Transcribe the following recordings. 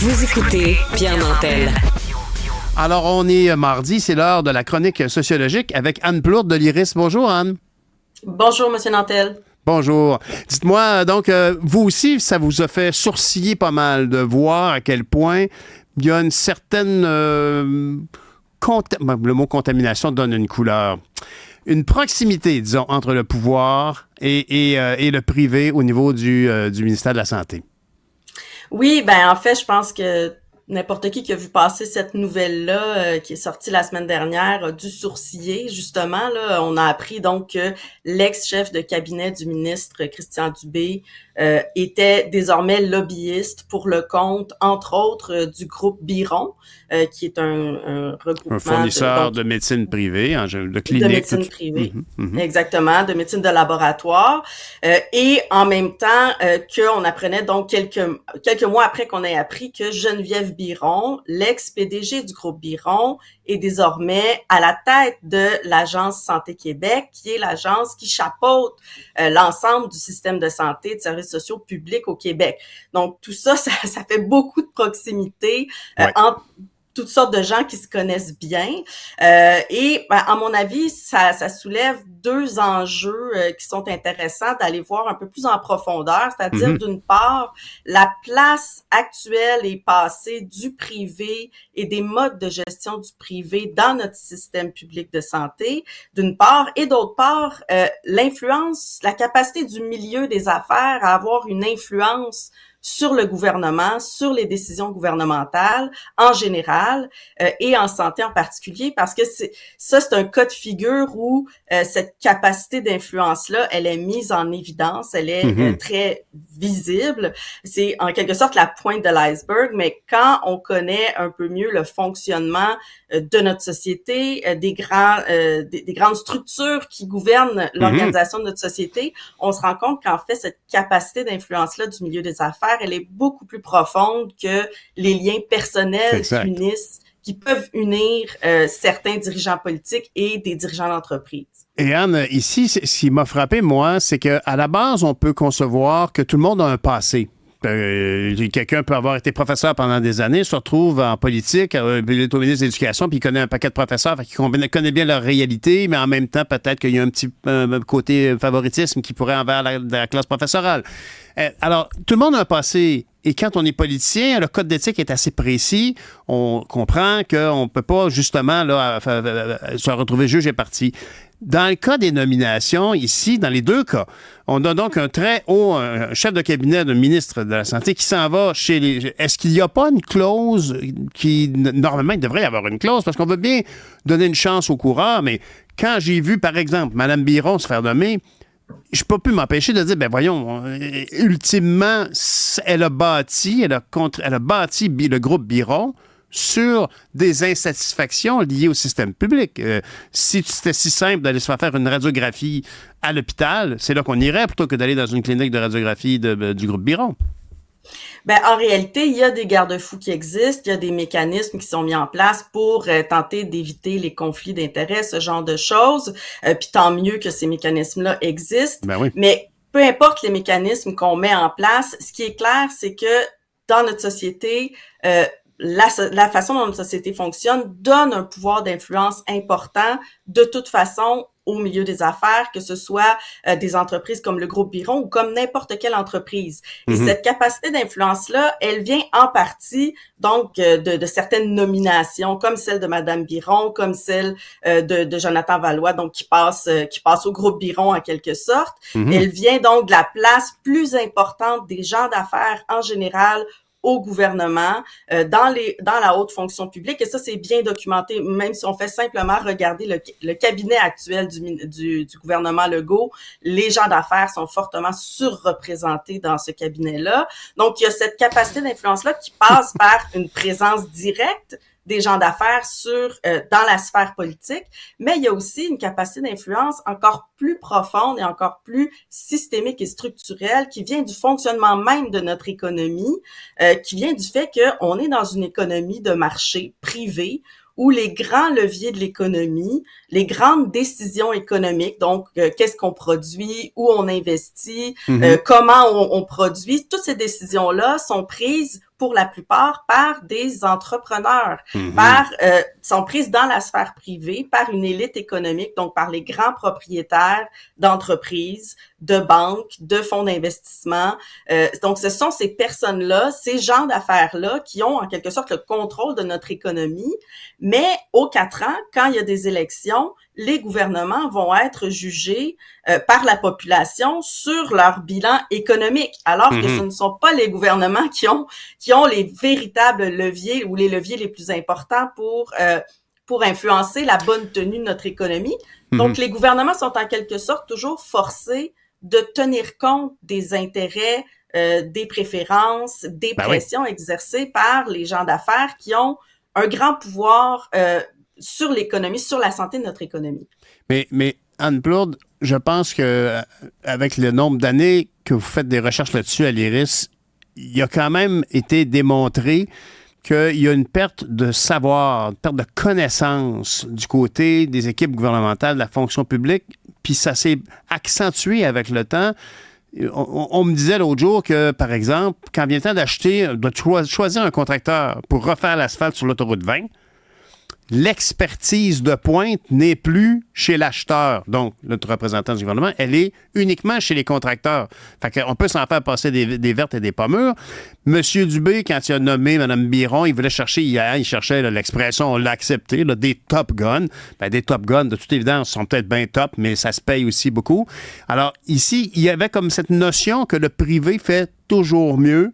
Vous écoutez Pierre Nantel. Alors, on est mardi, c'est l'heure de la chronique sociologique avec Anne Plourde de l'IRIS. Bonjour, Anne. Bonjour, Monsieur Nantel. Bonjour. Dites-moi, donc, vous aussi, ça vous a fait sourciller pas mal de voir à quel point il y a une certaine... le mot contamination donne une couleur. Une proximité, disons, entre le pouvoir et le privé au niveau du ministère de la Santé. Oui, en fait, je pense que n'importe qui a vu passer cette nouvelle-là qui est sortie la semaine dernière a dû sourciller. Justement, là, on a appris donc que l'ex-chef de cabinet du ministre Christian Dubé était désormais lobbyiste pour le compte, entre autres, du groupe Biron, qui est un regroupement... Un fournisseur de médecine privée, de clinique. De médecine privée, exactement, de médecine de laboratoire. Et en même temps qu'on apprenait donc quelques mois après qu'on ait appris que Geneviève Biron, l'ex-PDG du groupe Biron, est désormais à la tête de l'Agence Santé Québec, qui est l'agence qui chapeaute l'ensemble du système de santé et de services sociaux publics au Québec. Donc, tout ça, ça fait beaucoup de proximité entre toutes sortes de gens qui se connaissent bien. Et à mon avis, ça soulève deux enjeux qui sont intéressants d'aller voir un peu plus en profondeur, c'est-à-dire d'une part, la place actuelle et passée du privé et des modes de gestion du privé dans notre système public de santé, d'une part, et d'autre part, l'influence, la capacité du milieu des affaires à avoir une influence sur le gouvernement, sur les décisions gouvernementales en général et en santé en particulier, parce que c'est un cas de figure où cette capacité d'influence-là, elle est mise en évidence, elle est très visible. C'est en quelque sorte la pointe de l'iceberg, mais quand on connaît un peu mieux le fonctionnement de notre société, des grandes structures qui gouvernent l'organisation de notre société, on se rend compte qu'en fait, cette capacité d'influence-là du milieu des affaires, elle est beaucoup plus profonde que les liens personnels qui peuvent unir certains dirigeants politiques et des dirigeants d'entreprise. Et Anne, ici, ce qui m'a frappé, moi, c'est qu'à la base, on peut concevoir que tout le monde a un passé. Quelqu'un peut avoir été professeur pendant des années, se retrouve en politique, il est au ministre de l'Éducation, puis il connaît un paquet de professeurs, qui connaît bien leur réalité, mais en même temps, peut-être qu'il y a un petit côté favoritisme qui pourrait envers la classe professorale. Alors, tout le monde a un passé. Et quand on est politicien, le code d'éthique est assez précis. On comprend qu'on ne peut pas, justement, là, se retrouver juge et parti. Dans le cas des nominations, ici, dans les deux cas, on a donc un très haut chef de cabinet d'un ministre de la Santé qui s'en va chez les... Est-ce qu'il n'y a pas une clause qui... Normalement, il devrait y avoir une clause parce qu'on veut bien donner une chance aux coureurs, mais quand j'ai vu, par exemple, Mme Biron se faire nommer, je peux plus m'empêcher de dire, voyons, ultimement, elle a bâti le groupe Biron sur des insatisfactions liées au système public. Si c'était si simple d'aller se faire une radiographie à l'hôpital, c'est là qu'on irait plutôt que d'aller dans une clinique de radiographie du groupe Biron. En réalité, il y a des garde-fous qui existent, il y a des mécanismes qui sont mis en place pour tenter d'éviter les conflits d'intérêts, ce genre de choses. Puis tant mieux que ces mécanismes-là existent. Oui. Mais peu importe les mécanismes qu'on met en place, ce qui est clair, c'est que dans notre société, la façon dont notre société fonctionne donne un pouvoir d'influence important de toute façon au milieu des affaires, que ce soit des entreprises comme le groupe Biron ou comme n'importe quelle entreprise. Et cette capacité d'influence-là, elle vient en partie donc de certaines nominations, comme celle de Madame Biron, comme celle de Jonathan Valois, donc qui passe au groupe Biron en quelque sorte. Elle vient donc de la place plus importante des gens d'affaires en général au gouvernement, dans la haute fonction publique, et ça, c'est bien documenté, même si on fait simplement regarder le cabinet actuel du gouvernement Legault, les gens d'affaires sont fortement surreprésentés dans ce cabinet-là. Donc, il y a cette capacité d'influence-là qui passe par une présence directe des gens d'affaires dans la sphère politique, mais il y a aussi une capacité d'influence encore plus profonde et encore plus systémique et structurelle qui vient du fonctionnement même de notre économie, qui vient du fait qu'on est dans une économie de marché privé où les grands leviers de l'économie, les grandes décisions économiques, donc qu'est-ce qu'on produit, où on investit, comment on produit, toutes ces décisions-là sont prises pour la plupart par des entrepreneurs, sont prises dans la sphère privée par une élite économique, donc par les grands propriétaires d'entreprises, de banques, de fonds d'investissement. Donc, ce sont ces personnes-là, ces gens d'affaires-là qui ont en quelque sorte le contrôle de notre économie. Mais aux 4 ans, quand il y a des élections, les gouvernements vont être jugés par la population sur leur bilan économique, alors que ce ne sont pas les gouvernements qui ont les véritables leviers ou les leviers les plus importants pour influencer la bonne tenue de notre économie. Donc, les gouvernements sont en quelque sorte toujours forcés de tenir compte des intérêts, des préférences, des pressions exercées par les gens d'affaires qui ont un grand pouvoir sur l'économie, sur la santé de notre économie. Mais Anne Plourde, je pense que avec le nombre d'années que vous faites des recherches là-dessus à l'IRIS, il a quand même été démontré qu'il y a une perte de savoir, une perte de connaissance du côté des équipes gouvernementales, de la fonction publique, puis ça s'est accentué avec le temps. On me disait l'autre jour que, par exemple, quand vient le temps d'acheter, de choisir un contracteur pour refaire l'asphalte sur l'autoroute 20, l'expertise de pointe n'est plus chez l'acheteur, donc notre représentant du gouvernement, elle est uniquement chez les contracteurs. Fait qu'on peut s'en faire passer des vertes et des pas mûres. Monsieur Dubé, quand il a nommé Mme Biron, il voulait chercher, il cherchait l'expression, on l'a accepté, des top guns. Ben, des top guns, de toute évidence, sont peut-être bien top, mais ça se paye aussi beaucoup. Alors ici, il y avait comme cette notion que le privé fait toujours mieux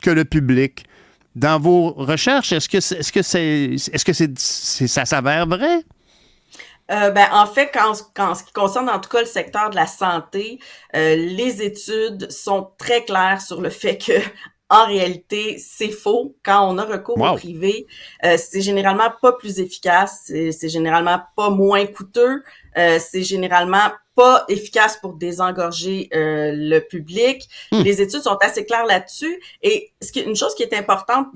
que le public. Dans vos recherches, est-ce que ça s'avère vrai? En fait, en ce qui concerne en tout cas le secteur de la santé, les études sont très claires sur le fait que en réalité, c'est faux. Quand on a recours au privé, c'est généralement pas plus efficace, c'est généralement pas moins coûteux, c'est généralement pas efficace pour désengorger le public. Les études sont assez claires là-dessus. Et une chose qui est importante,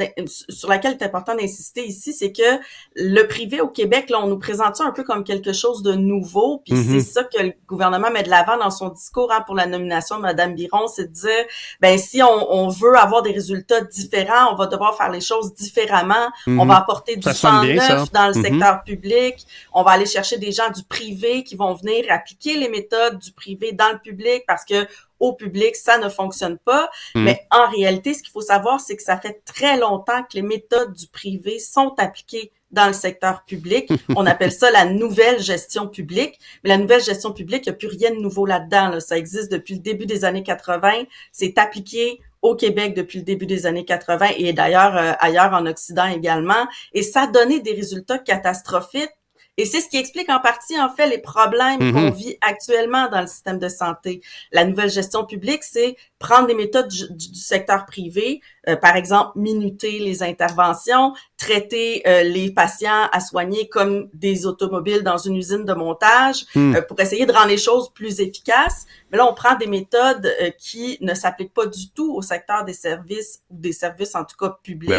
sur laquelle il est important d'insister ici, c'est que le privé au Québec, là, on nous présente ça un peu comme quelque chose de nouveau. Puis c'est ça que le gouvernement met de l'avant dans son discours pour la nomination de Mme Biron, c'est de dire, si on veut avoir des résultats différents, on va devoir faire les choses différemment. On va apporter du sang neuf dans le secteur public. On va aller chercher des gens du privé qui vont venir appliquer les méthodes du privé dans le public parce que au public, ça ne fonctionne pas. Mais en réalité, ce qu'il faut savoir, c'est que ça fait très longtemps que les méthodes du privé sont appliquées dans le secteur public. On appelle ça la nouvelle gestion publique. Mais la nouvelle gestion publique, il n'y a plus rien de nouveau là-dedans. Là. Ça existe depuis le début des années 80. C'est appliqué au Québec depuis le début des années 80 et d'ailleurs ailleurs en Occident également. Et ça a donné des résultats catastrophiques. Et c'est ce qui explique en partie, en fait, les problèmes qu'on vit actuellement dans le système de santé. La nouvelle gestion publique, c'est prendre des méthodes du secteur privé, par exemple, minuter les interventions, traiter les patients à soigner comme des automobiles dans une usine de montage, pour essayer de rendre les choses plus efficaces. Mais là, on prend des méthodes qui ne s'appliquent pas du tout au secteur des services, ou des services en tout cas publics,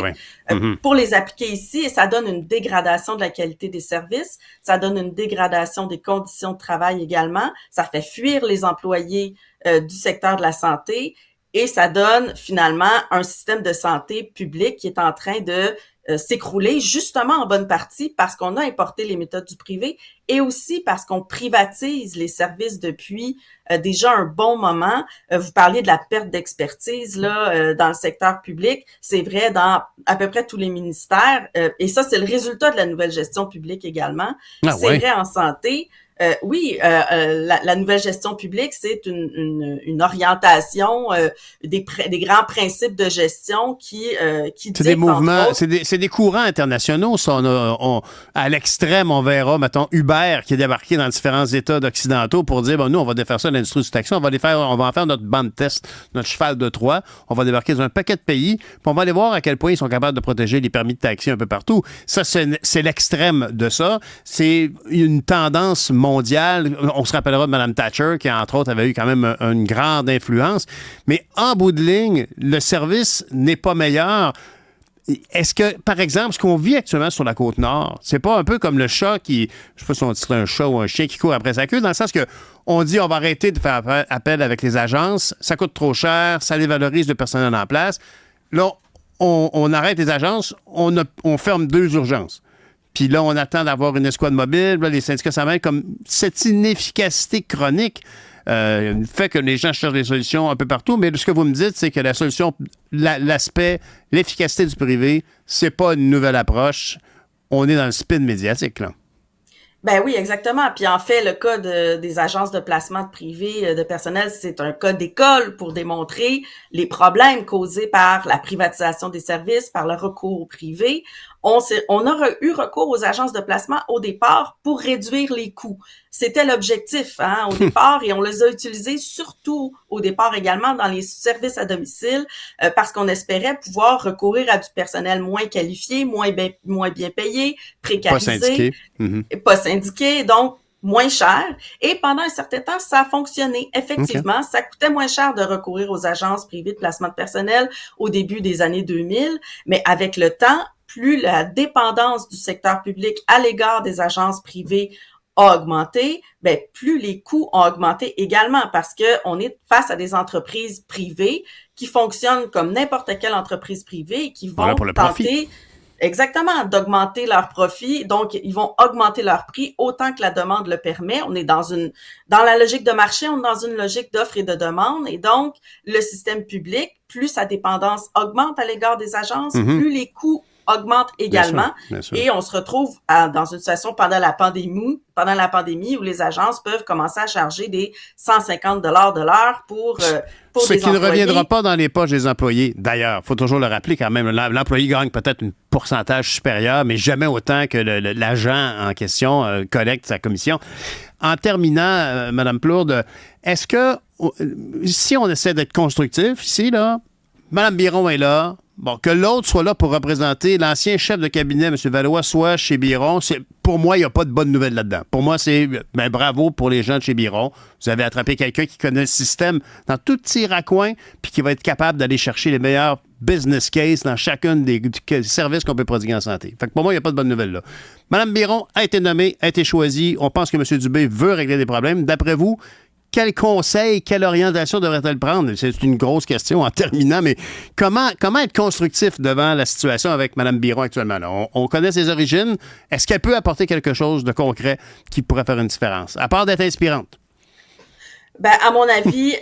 pour les appliquer ici, et ça donne une dégradation de la qualité des services, ça donne une dégradation des conditions de travail également, ça fait fuir les employés du secteur de la santé, et ça donne finalement un système de santé public qui est en train de s'écrouler justement en bonne partie parce qu'on a importé les méthodes du privé et aussi parce qu'on privatise les services depuis déjà un bon moment. Vous parliez de la perte d'expertise là dans le secteur public, c'est vrai dans à peu près tous les ministères et ça c'est le résultat de la nouvelle gestion publique également. C'est vrai en santé. La nouvelle gestion publique, c'est une orientation des grands principes de gestion qui c'est des mouvements, c'est des courants internationaux. Ça, à l'extrême, on verra, mettons, Uber qui est débarqué dans différents États occidentaux pour dire, nous, on va défaire ça l'industrie du taxi, on va en faire notre banc de test, notre cheval de Troie. On va débarquer dans un paquet de pays, puis on va aller voir à quel point ils sont capables de protéger les permis de taxi un peu partout. Ça, c'est l'extrême de ça. C'est une tendance mondiale. On se rappellera de Mme Thatcher, qui, entre autres, avait eu quand même une grande influence. Mais en bout de ligne, le service n'est pas meilleur. Est-ce que, par exemple, ce qu'on vit actuellement sur la Côte-Nord, c'est pas un peu comme le chat qui, je sais pas si on dit un chat ou un chien qui court après sa queue, dans le sens que on dit on va arrêter de faire appel avec les agences, ça coûte trop cher, ça dévalorise le personnel en place. Là, on arrête les agences, on ferme 2 urgences. Puis là, on attend d'avoir une escouade mobile. Là, les syndicats s'amènent comme cette inefficacité chronique fait que les gens cherchent des solutions un peu partout. Mais ce que vous me dites, c'est que la solution, l'aspect, l'efficacité du privé, c'est pas une nouvelle approche. On est dans le spin médiatique, là. Ben oui, exactement. Puis en fait, le cas des agences de placement de privé de personnel, c'est un cas d'école pour démontrer les problèmes causés par la privatisation des services, par le recours au privé. On a eu recours aux agences de placement au départ pour réduire les coûts. C'était l'objectif, hein, au départ, et on les a utilisés surtout au départ également dans les services à domicile parce qu'on espérait pouvoir recourir à du personnel moins qualifié, moins bien payé, précarisé, pas syndiqué. Pas syndiqué, donc moins cher. Et pendant un certain temps, ça a fonctionné. Effectivement, ça coûtait moins cher de recourir aux agences privées de placement de personnel au début des années 2000, mais avec le temps, plus la dépendance du secteur public à l'égard des agences privées a augmenté, ben plus les coûts ont augmenté également parce que on est face à des entreprises privées qui fonctionnent comme n'importe quelle entreprise privée et qui vont tenter exactement d'augmenter leurs profits. Donc, ils vont augmenter leur prix autant que la demande le permet. On est dans la logique de marché, on est dans une logique d'offre et de demande. Et donc, le système public, plus sa dépendance augmente à l'égard des agences, plus les coûts augmente également. Bien sûr. Et on se retrouve dans une situation pendant la pandémie où les agences peuvent commencer à charger des 150 $ de l'heure pour ce qui ne reviendra pas dans les poches des employés. D'ailleurs, il faut toujours le rappeler quand même, l'employé gagne peut-être un pourcentage supérieur, mais jamais autant que l'agent en question collecte sa commission. En terminant, Mme Plourde, est-ce que si on essaie d'être constructif ici, là, Mme Biron est là, bon, que l'autre soit là pour représenter l'ancien chef de cabinet, M. Valois, soit chez Biron, pour moi, il n'y a pas de bonne nouvelle là-dedans. Pour moi, c'est bravo pour les gens de chez Biron. Vous avez attrapé quelqu'un qui connaît le système dans tout petit raccoin puis qui va être capable d'aller chercher les meilleurs business case dans chacun des services qu'on peut prodiguer en santé. Fait que pour moi, il n'y a pas de bonne nouvelle là. Mme Biron a été nommée, a été choisie. On pense que M. Dubé veut régler des problèmes. D'après vous, quel conseil, quelle orientation devrait-elle prendre? C'est une grosse question en terminant, mais comment être constructif devant la situation avec Mme Biron actuellement? Là, on connaît ses origines. Est-ce qu'elle peut apporter quelque chose de concret qui pourrait faire une différence, à part d'être inspirante? Ben, à mon avis,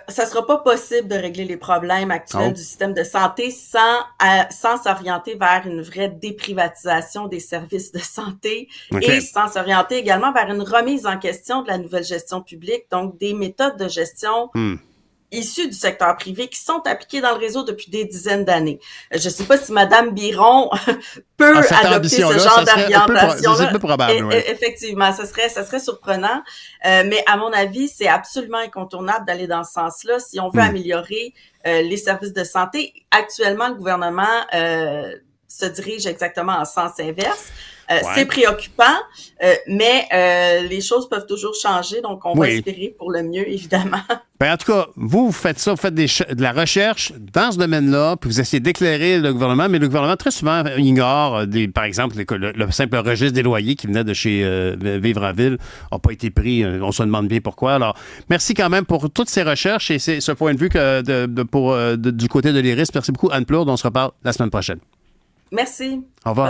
ça sera pas possible de régler les problèmes actuels du système de santé sans s'orienter vers une vraie déprivatisation des services de santé et sans s'orienter également vers une remise en question de la nouvelle gestion publique, donc des méthodes de gestion issues du secteur privé qui sont appliquées dans le réseau depuis des dizaines d'années. Je ne sais pas si Mme Biron peut adopter ce genre d'orientation. C'est peu probable, oui. Effectivement, ça serait surprenant. Mais à mon avis, c'est absolument incontournable d'aller dans ce sens-là si on veut améliorer les services de santé. Actuellement, le gouvernement se dirige exactement en sens inverse. C'est préoccupant, mais les choses peuvent toujours changer, donc on va espérer pour le mieux, évidemment. Ben, en tout cas, vous faites ça, vous faites de la recherche dans ce domaine-là, puis vous essayez d'éclairer le gouvernement, mais le gouvernement, très souvent, ignore, par exemple, le simple registre des loyers qui venait de chez Vivre en Ville n'a pas été pris. On se demande bien pourquoi. Alors, merci quand même pour toutes ces recherches et c'est ce point de vue du côté de l'IRIS. Merci beaucoup, Anne Plourde. On se reparle la semaine prochaine. Merci. Au revoir.